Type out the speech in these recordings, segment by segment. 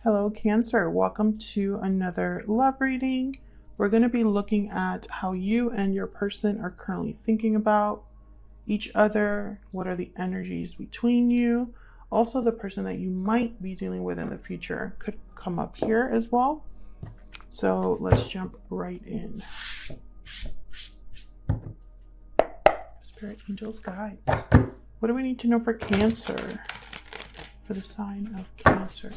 Hello, Cancer. Welcome to another love reading. We're going to be looking at how you and your person are currently thinking about each other. What are the energies between you? Also, the person that you might be dealing with in the future could come up here as well. So let's jump right in. Spirit, angels, guides. What do we need to know for Cancer? For the sign of Cancer.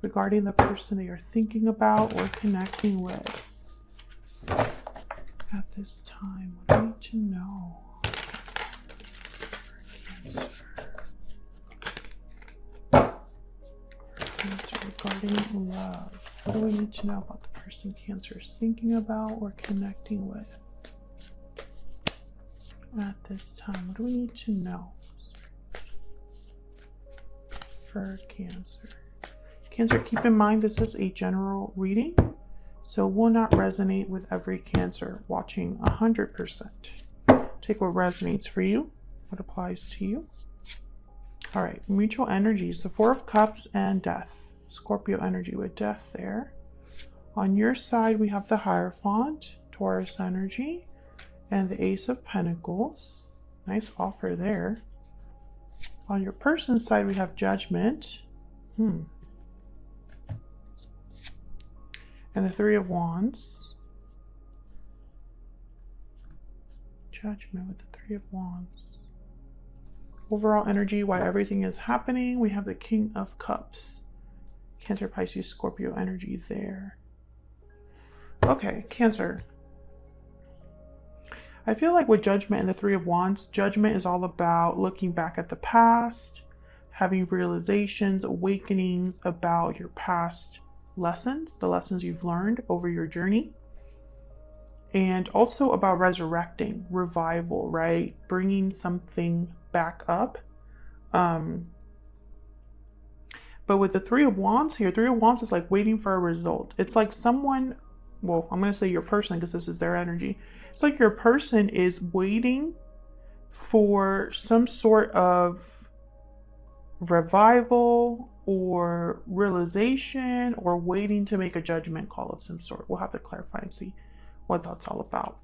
Regarding the person that you're thinking about or connecting with at this time. What do you need to know for Cancer regarding love? What do we need to know about the person Cancer is thinking about or connecting with at this time? What do we need to know for Cancer? Cancer, keep in mind this is a general reading, so will not resonate with every Cancer watching 100%. Take what resonates for you, what applies to you. All right, mutual energies, the Four of Cups and Death. Scorpio energy with Death there. On your side, we have the Hierophant, Taurus energy, and the Ace of Pentacles. Nice offer there. On your person's side, we have Judgment. And the Three of Wands. Judgment with the Three of Wands. Overall energy, why everything is happening, we have the King of Cups. Cancer, Pisces, Scorpio energy there. Okay, Cancer. I feel like with Judgment and the Three of Wands, Judgment is all about looking back at the past, having realizations, awakenings about your past lessons, the lessons you've learned over your journey, and also about resurrecting, revival, right? Bringing something back up. But with the Three of Wands here, Three of Wands is like waiting for a result. It's like someone, well, I'm going to say your person because this is their energy. It's like your person is waiting for some sort of revival or realization, or waiting to make a judgment call of some sort. We'll have to clarify and see what that's all about.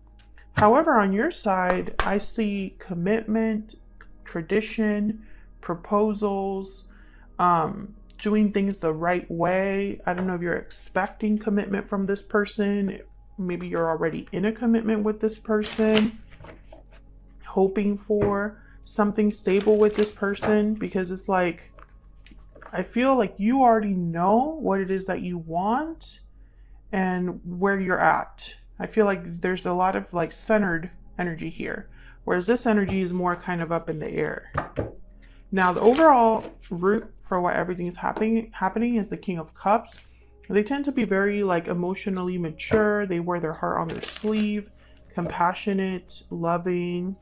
However, on your side, I see commitment, tradition, proposals, doing things the right way. I don't know if you're expecting commitment from this person. Maybe you're already in a commitment with this person, hoping for something stable with this person, because it's like, I feel like you already know what it is that you want and where you're at. I feel like there's a lot of like centered energy here, whereas this energy is more kind of up in the air. Now, the overall root for why everything is happening is the King of Cups. They tend to be very like emotionally mature. They wear their heart on their sleeve, compassionate, loving.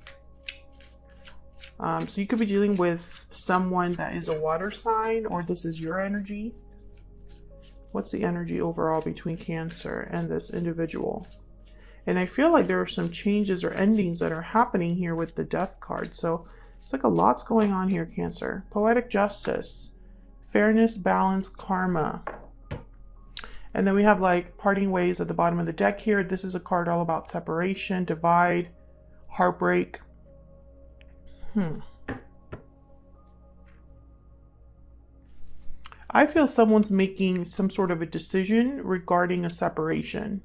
So you could be dealing with someone that is a water sign, or this is your energy. What's the energy overall between Cancer and this individual? And I feel like there are some changes or endings that are happening here with the Death card. So it's like a lot's going on here, Cancer. Poetic justice, fairness, balance, karma. And then we have like parting ways at the bottom of the deck here. This is a card all about separation, divide, heartbreak. I feel someone's making some sort of a decision regarding a separation.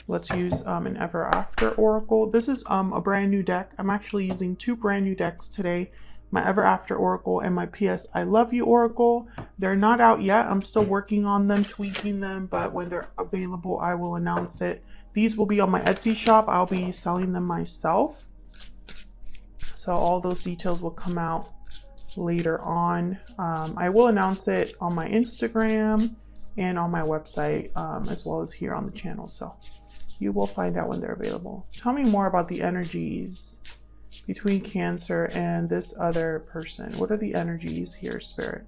Let's use an Ever After Oracle. This is a brand new deck. I'm actually using two brand new decks today. My Ever After Oracle and my PS I Love You Oracle. They're not out yet. I'm still working on them, tweaking them, but when they're available, I will announce it. These will be on my Etsy shop. I'll be selling them myself. So all those details will come out later on. I will announce it on my Instagram and on my website, as well as here on the channel. So you will find out when they're available. Tell me more about the energies between Cancer and this other person. What are the energies here, Spirit?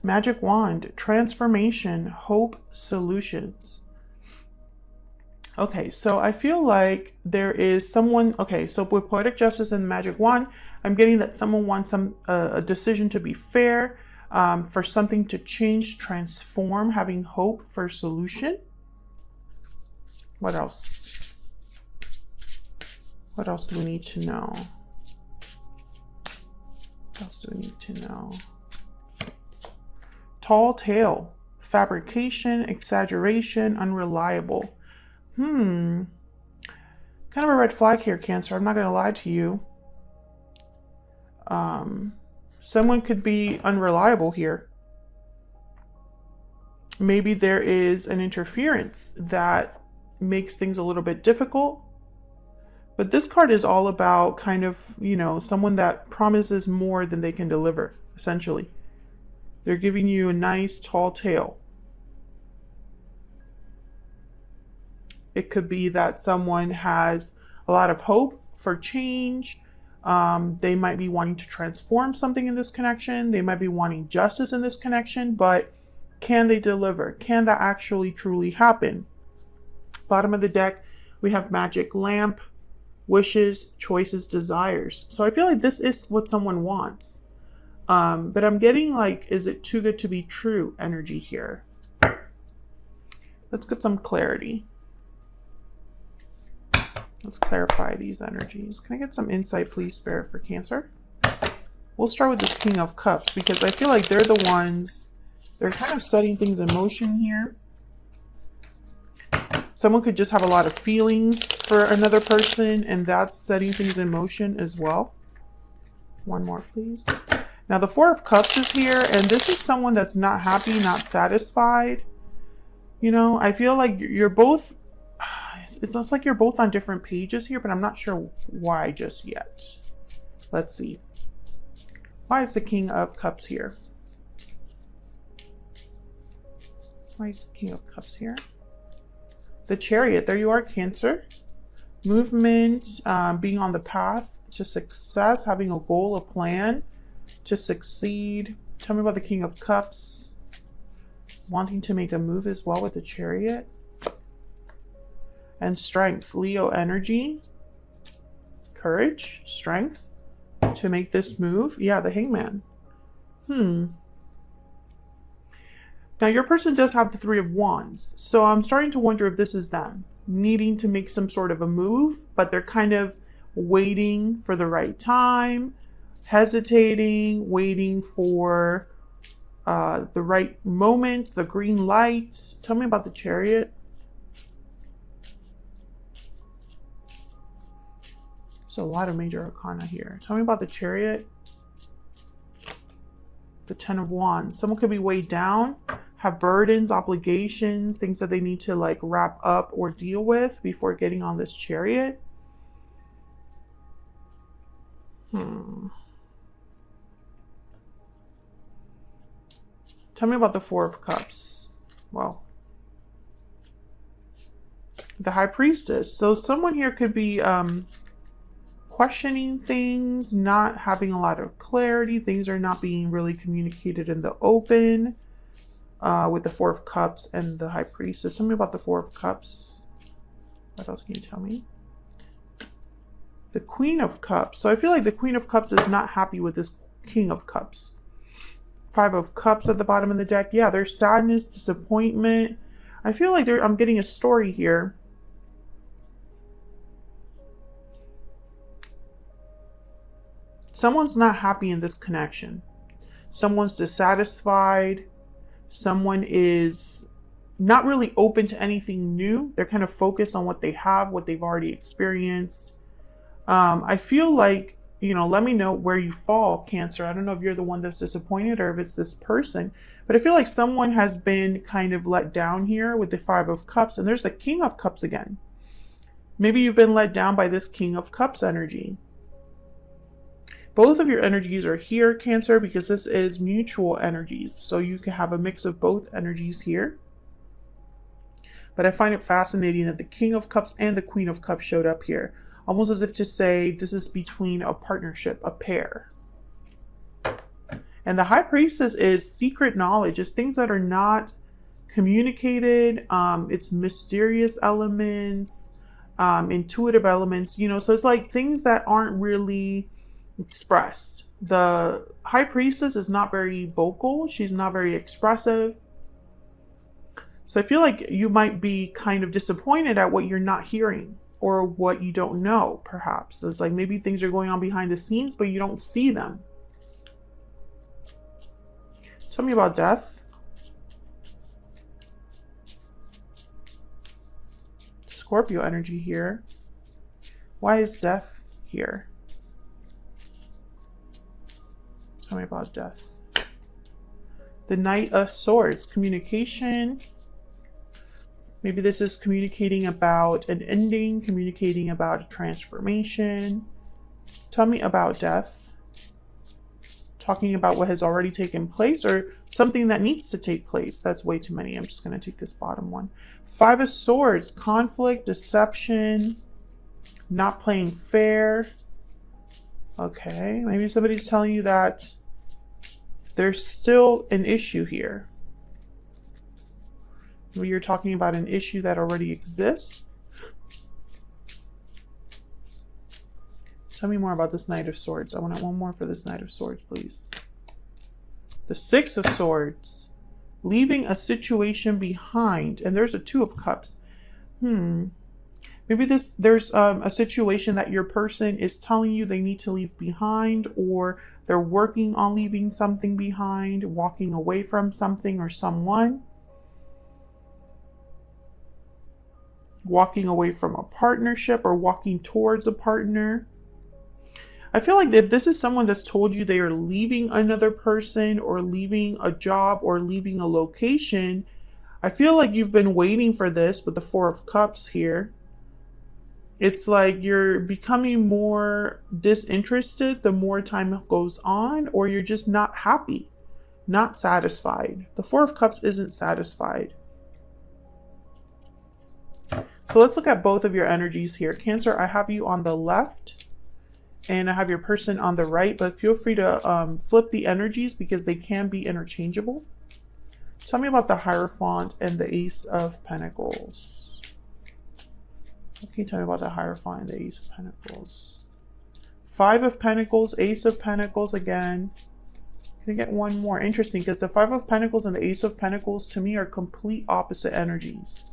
Magic Wand, transformation, hope, solutions. Okay, so I feel like there is someone, okay, so with Poetic Justice and the Magic Wand, I'm getting that someone wants a decision to be fair, for something to change, transform, having hope for a solution. What else? What else do we need to know? What else do we need to know? Tall tale, fabrication, exaggeration, unreliable. Kind of a red flag here, Cancer. I'm not going to lie to you. Someone could be unreliable here. Maybe there is an interference that makes things a little bit difficult. But this card is all about kind of, you know, someone that promises more than they can deliver, essentially. They're giving you a nice tall tale. It could be that someone has a lot of hope for change. They might be wanting to transform something in this connection. They might be wanting justice in this connection, but can they deliver? Can that actually truly happen? Bottom of the deck, we have magic lamp, wishes, choices, desires. So I feel like this is what someone wants. But I'm getting like, is it too good to be true energy here? Let's get some clarity. Let's clarify these energies. Can I get some insight, please, Spirit, for Cancer? We'll start with this King of Cups because I feel like they're the ones, they're kind of setting things in motion here. Someone could just have a lot of feelings for another person, and that's setting things in motion as well. One more, please. Now, the Four of Cups is here, and this is someone that's not happy, not satisfied. You know, I feel like you're both, it's almost like you're both on different pages here, but I'm not sure why just yet. Let's see. Why is the King of Cups here? Why is the King of Cups here? The Chariot, there you are, Cancer. Movement, being on the path to success, having a goal, a plan to succeed. Tell me about the King of Cups. Wanting to make a move as well with the Chariot. And strength, Leo energy. Courage, strength to make this move. Yeah, the Hangman. Now, your person does have the Three of Wands, so I'm starting to wonder if this is them needing to make some sort of a move, but they're kind of waiting for the right time, hesitating, waiting for the right moment, the green light. Tell me about the Chariot. There's a lot of major arcana here. Tell me about the Chariot. The Ten of Wands. Someone could be weighed down, have burdens, obligations, things that they need to like wrap up or deal with before getting on this Chariot. Tell me about the Four of Cups. Well, the High Priestess. So someone here could be questioning things, not having a lot of clarity. Things are not being really communicated in the open. With the Four of Cups and the High Priestess. Tell me about the Four of Cups. What else can you tell me? The Queen of Cups. So I feel like the Queen of Cups is not happy with this King of Cups. Five of Cups at the bottom of the deck. Yeah, there's sadness, disappointment. I feel like I'm getting a story here. Someone's not happy in this connection. Someone's dissatisfied. Someone is not really open to anything new. They're kind of focused on what they have, what they've already experienced. I feel like, you know, let me know where you fall, Cancer. I don't know if you're the one that's disappointed or if it's this person, but I feel like someone has been kind of let down here with the Five of Cups, and there's the King of Cups again. Maybe you've been let down by this King of Cups energy. Both of your energies are here, Cancer, because this is mutual energies. So you can have a mix of both energies here. But I find it fascinating that the King of Cups and the Queen of Cups showed up here. Almost as if to say this is between a partnership, a pair. And the High Priestess is secret knowledge. It's things that are not communicated. It's mysterious elements, intuitive elements, you know. So it's like things that aren't really expressed. The High Priestess is not very vocal. She's not very expressive. So I feel like you might be kind of disappointed at what you're not hearing or what you don't know, perhaps. It's like maybe things are going on behind the scenes, but you don't see them. Tell me about death. Scorpio energy here. Why is death here? Tell me about death. The Knight of Swords, communication. Maybe this is communicating about an ending, communicating about a transformation. Tell me about death. Talking about what has already taken place or something that needs to take place. That's way too many. I'm just going to take this bottom one. Five of Swords, conflict, deception, not playing fair. Okay, maybe somebody's telling you that there's still an issue here. Maybe you're talking about an issue that already exists. Tell me more about this Knight of Swords. I want one more for this Knight of Swords, please. The Six of Swords. Leaving a situation behind. And there's a Two of Cups. Maybe there's a situation that your person is telling you they need to leave behind, or they're working on leaving something behind, walking away from something or someone. Walking away from a partnership or walking towards a partner. I feel like if this is someone that's told you they are leaving another person or leaving a job or leaving a location, I feel like you've been waiting for this with the Four of Cups here. It's like you're becoming more disinterested the more time goes on, or you're just not happy, not satisfied. The Four of Cups isn't satisfied. So let's look at both of your energies here. Cancer, I have you on the left and I have your person on the right, but feel free to flip the energies because they can be interchangeable. Tell me about the Hierophant and the Ace of Pentacles. Okay, tell me about the Hierophant and the Ace of Pentacles. Five of Pentacles, Ace of Pentacles again. Can I get one more? Interesting, because the Five of Pentacles and the Ace of Pentacles to me are complete opposite energies.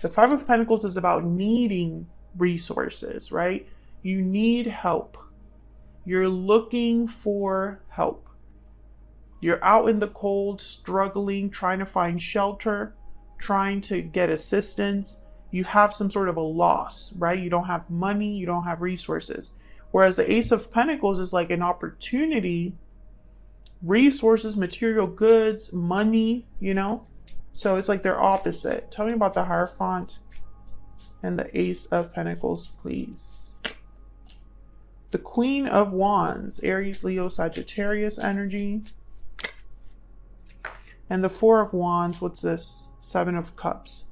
The Five of Pentacles is about needing resources, right? You need help. You're looking for help. You're out in the cold, struggling, trying to find shelter, trying to get assistance. You have some sort of a loss, right? You don't have money, you don't have resources. Whereas the Ace of Pentacles is like an opportunity, resources, material goods, money, you know? So it's like they're opposite. Tell me about the Hierophant and the Ace of Pentacles, please. The Queen of Wands, Aries, Leo, Sagittarius energy. And the Four of Wands, what's this? Seven of Cups.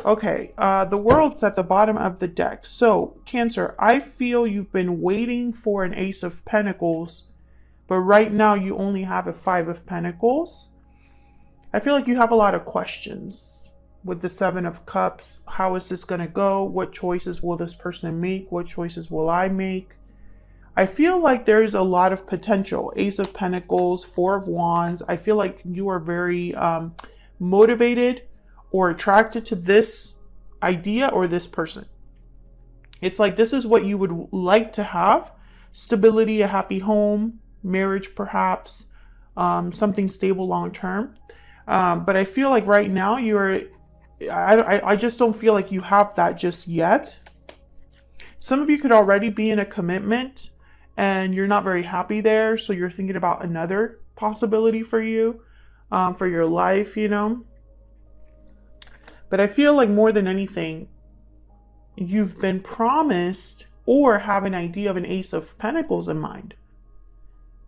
Okay, the World's at the bottom of the deck. So, Cancer, I feel you've been waiting for an Ace of Pentacles, but right now you only have a Five of Pentacles. I feel like you have a lot of questions with the Seven of Cups. How is this going to go? What choices will this person make? What choices will I make? I feel like there's a lot of potential. Ace of Pentacles, Four of Wands. I feel like you are very motivated or attracted to this idea or this person. It's like this is what you would like to have. Stability, a happy home, marriage perhaps, something stable long term. But I feel like right now I just don't feel like you have that just yet. Some of you could already be in a commitment and you're not very happy there. So you're thinking about another possibility for you, for your life, you know. But I feel like more than anything, you've been promised or have an idea of an Ace of Pentacles in mind.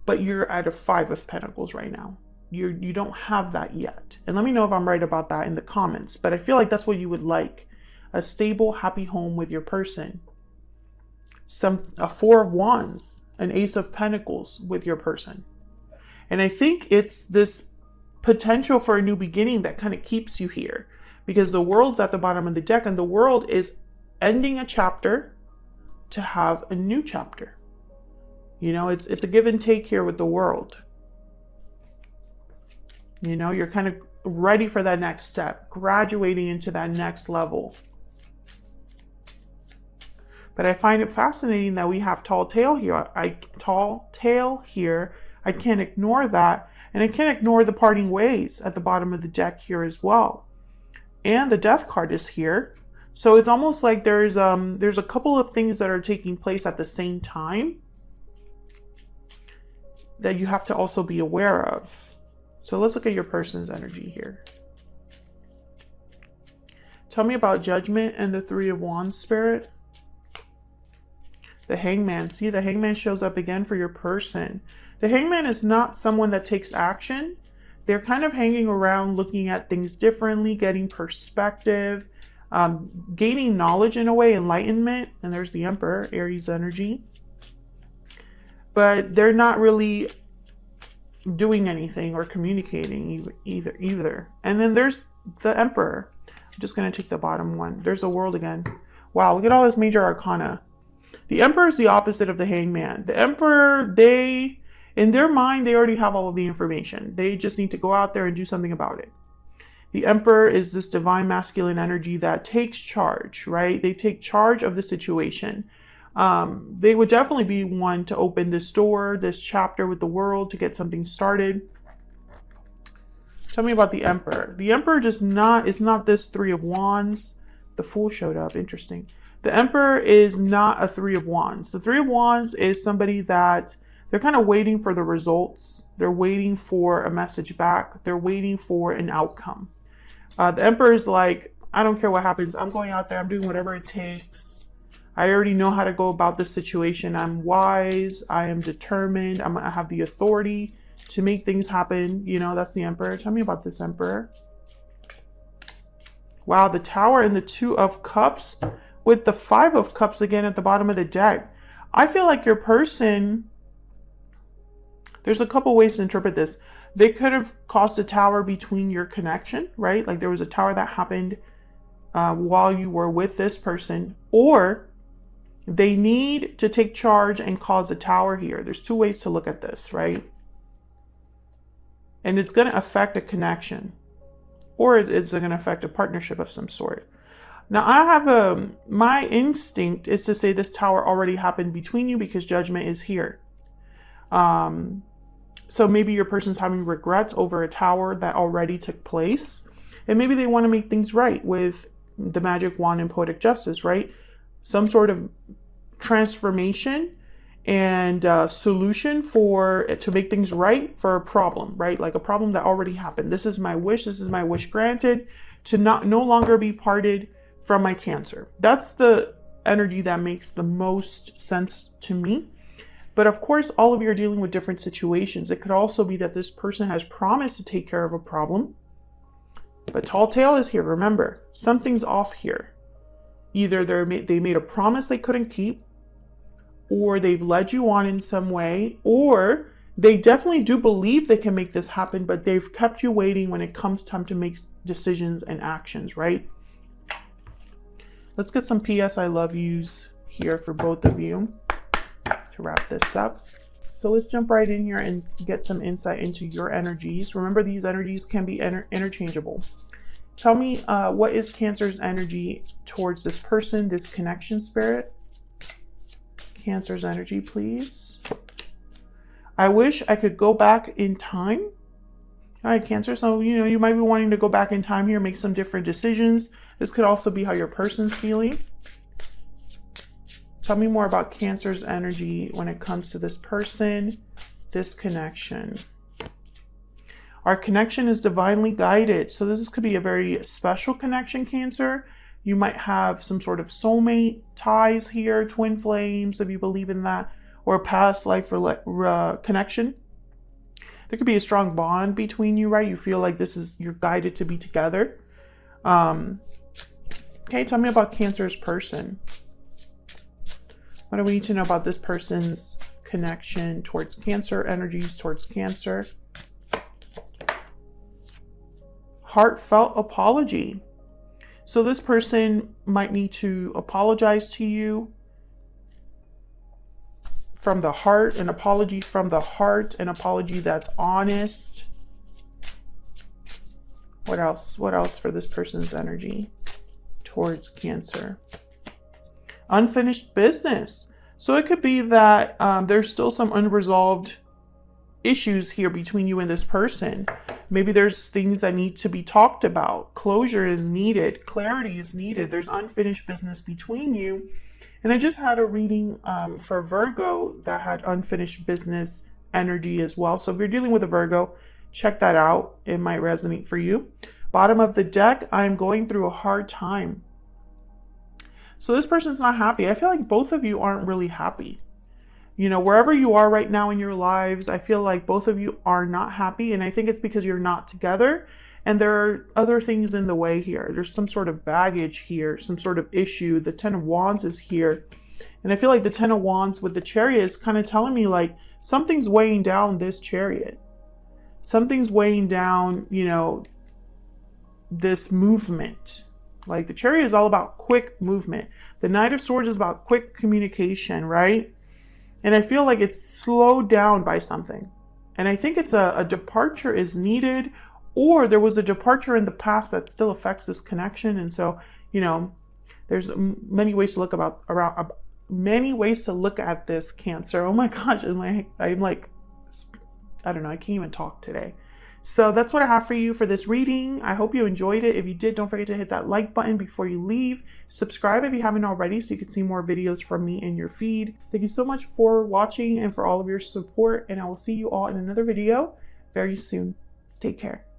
But you're at a Five of Pentacles right now. You don't have that yet. And let me know if I'm right about that in the comments. But I feel like that's what you would like. A stable, happy home with your person. A Four of Wands, an Ace of Pentacles with your person. And I think it's this potential for a new beginning that kind of keeps you here. Because the World's at the bottom of the deck and the World is ending a chapter to have a new chapter. You know, it's a give and take here with the world. You know, you're kind of ready for that next step, graduating into that next level. But I find it fascinating that we have tall tail here. I can't ignore that. And I can't ignore the parting ways at the bottom of the deck here as well. And the death card is here. So it's almost like there's a couple of things that are taking place at the same time that you have to also be aware of. So let's look at your person's energy here. Tell me about Judgment and the Three of Wands, Spirit. The Hangman. See, the Hangman shows up again for your person. The Hangman is not someone that takes action. They're kind of hanging around, looking at things differently, getting perspective, gaining knowledge in a way, enlightenment. And there's the Emperor, Aries energy. But they're not really doing anything or communicating either. And then there's the Emperor. I'm just going to take the bottom one. There's the World again. Wow, look at all this major arcana. The Emperor is the opposite of the Hangman. The Emperor, in their mind, they already have all of the information. They just need to go out there and do something about it. The Emperor is this divine masculine energy that takes charge, right? They take charge of the situation. They would definitely be one to open this door, this chapter with the world to get something started. Tell me about the Emperor. The Emperor is not this Three of Wands. The Fool showed up. Interesting. The Emperor is not a Three of Wands. The Three of Wands is somebody that they're kind of waiting for the results. They're waiting for a message back. They're waiting for an outcome. The Emperor is like, I don't care what happens. I'm going out there. I'm doing whatever it takes. I already know how to go about this situation. I'm wise. I am determined. I have the authority to make things happen. You know, that's the Emperor. Tell me about this Emperor. Wow, the Tower and the Two of Cups with the Five of Cups again at the bottom of the deck. I feel like your person, there's a couple ways to interpret this. They could have caused a tower between your connection, right? Like there was a tower that happened while you were with this person, or they need to take charge and cause a tower here. There's two ways to look at this, right? And it's going to affect a connection, or it's going to affect a partnership of some sort. Now I have my instinct is to say this tower already happened between you because Judgment is here. So maybe your person's having regrets over a tower that already took place. And maybe they want to make things right with the Magic Wand and Poetic Justice, right? Some sort of transformation and solution to make things right for a problem, right? Like a problem that already happened. This is my wish. This is my wish granted to no longer be parted from my Cancer. That's the energy that makes the most sense to me. But of course, all of you are dealing with different situations. It could also be that this person has promised to take care of a problem. But Tall Tale is here. Remember, something's off here. Either they made a promise they couldn't keep, or they've led you on in some way, or they definitely do believe they can make this happen, but they've kept you waiting when it comes time to make decisions and actions, right? Let's get some PS I love yous here for both of you to wrap this up. So let's jump right in here and get some insight into your energies. Remember, these energies can be interchangeable. Tell me, what is Cancer's energy towards this person, this connection, Spirit? Cancer's energy, please. I wish I could go back in time. All right, Cancer. So, you know, you might be wanting to go back in time here, make some different decisions. This could also be how your person's feeling. Tell me more about Cancer's energy when it comes to this person, this connection. Our connection is divinely guided. So this could be a very special connection, Cancer. You might have some sort of soulmate ties here, twin flames, if you believe in that, or a past life connection. There could be a strong bond between you, right? You feel like you're guided to be together. Okay, tell me about Cancer's person. What do we need to know about this person's connection towards Cancer, energies towards Cancer? Heartfelt apology. So this person might need to apologize to you from the heart, an apology from the heart, an apology that's honest. What else? What else for this person's energy towards Cancer? Unfinished business. So it could be that there's still some unresolved issues here between you and this person. Maybe there's things that need to be talked about. Closure is needed. Clarity is needed. There's unfinished business between you. And I just had a reading for Virgo that had unfinished business energy as well. So if you're dealing with a Virgo, check that out. It might resonate for you. Bottom of the deck, I'm going through a hard time. So this person's not happy. I feel like both of you aren't really happy. You know, wherever you are right now in your lives, I feel like both of you are not happy. And I think it's because you're not together. And there are other things in the way here. There's some sort of baggage here, some sort of issue. The Ten of Wands is here. And I feel like the Ten of Wands with the Chariot is kind of telling me like something's weighing down this Chariot. Something's weighing down, you know, this movement. Like the Chariot is all about quick movement. The Knight of Swords is about quick communication, right? And I feel like it's slowed down by something. And I think it's a departure is needed, or there was a departure in the past that still affects this connection. And so, you know, there's many ways to look many ways to look at this, Cancer. Oh my gosh, I'm like, I don't know, I can't even talk today. So that's what I have for you for this reading. I hope you enjoyed it. If you did, don't forget to hit that like button before you leave. Subscribe if you haven't already so you can see more videos from me in your feed. Thank you so much for watching and for all of your support. And I will see you all in another video very soon. Take care.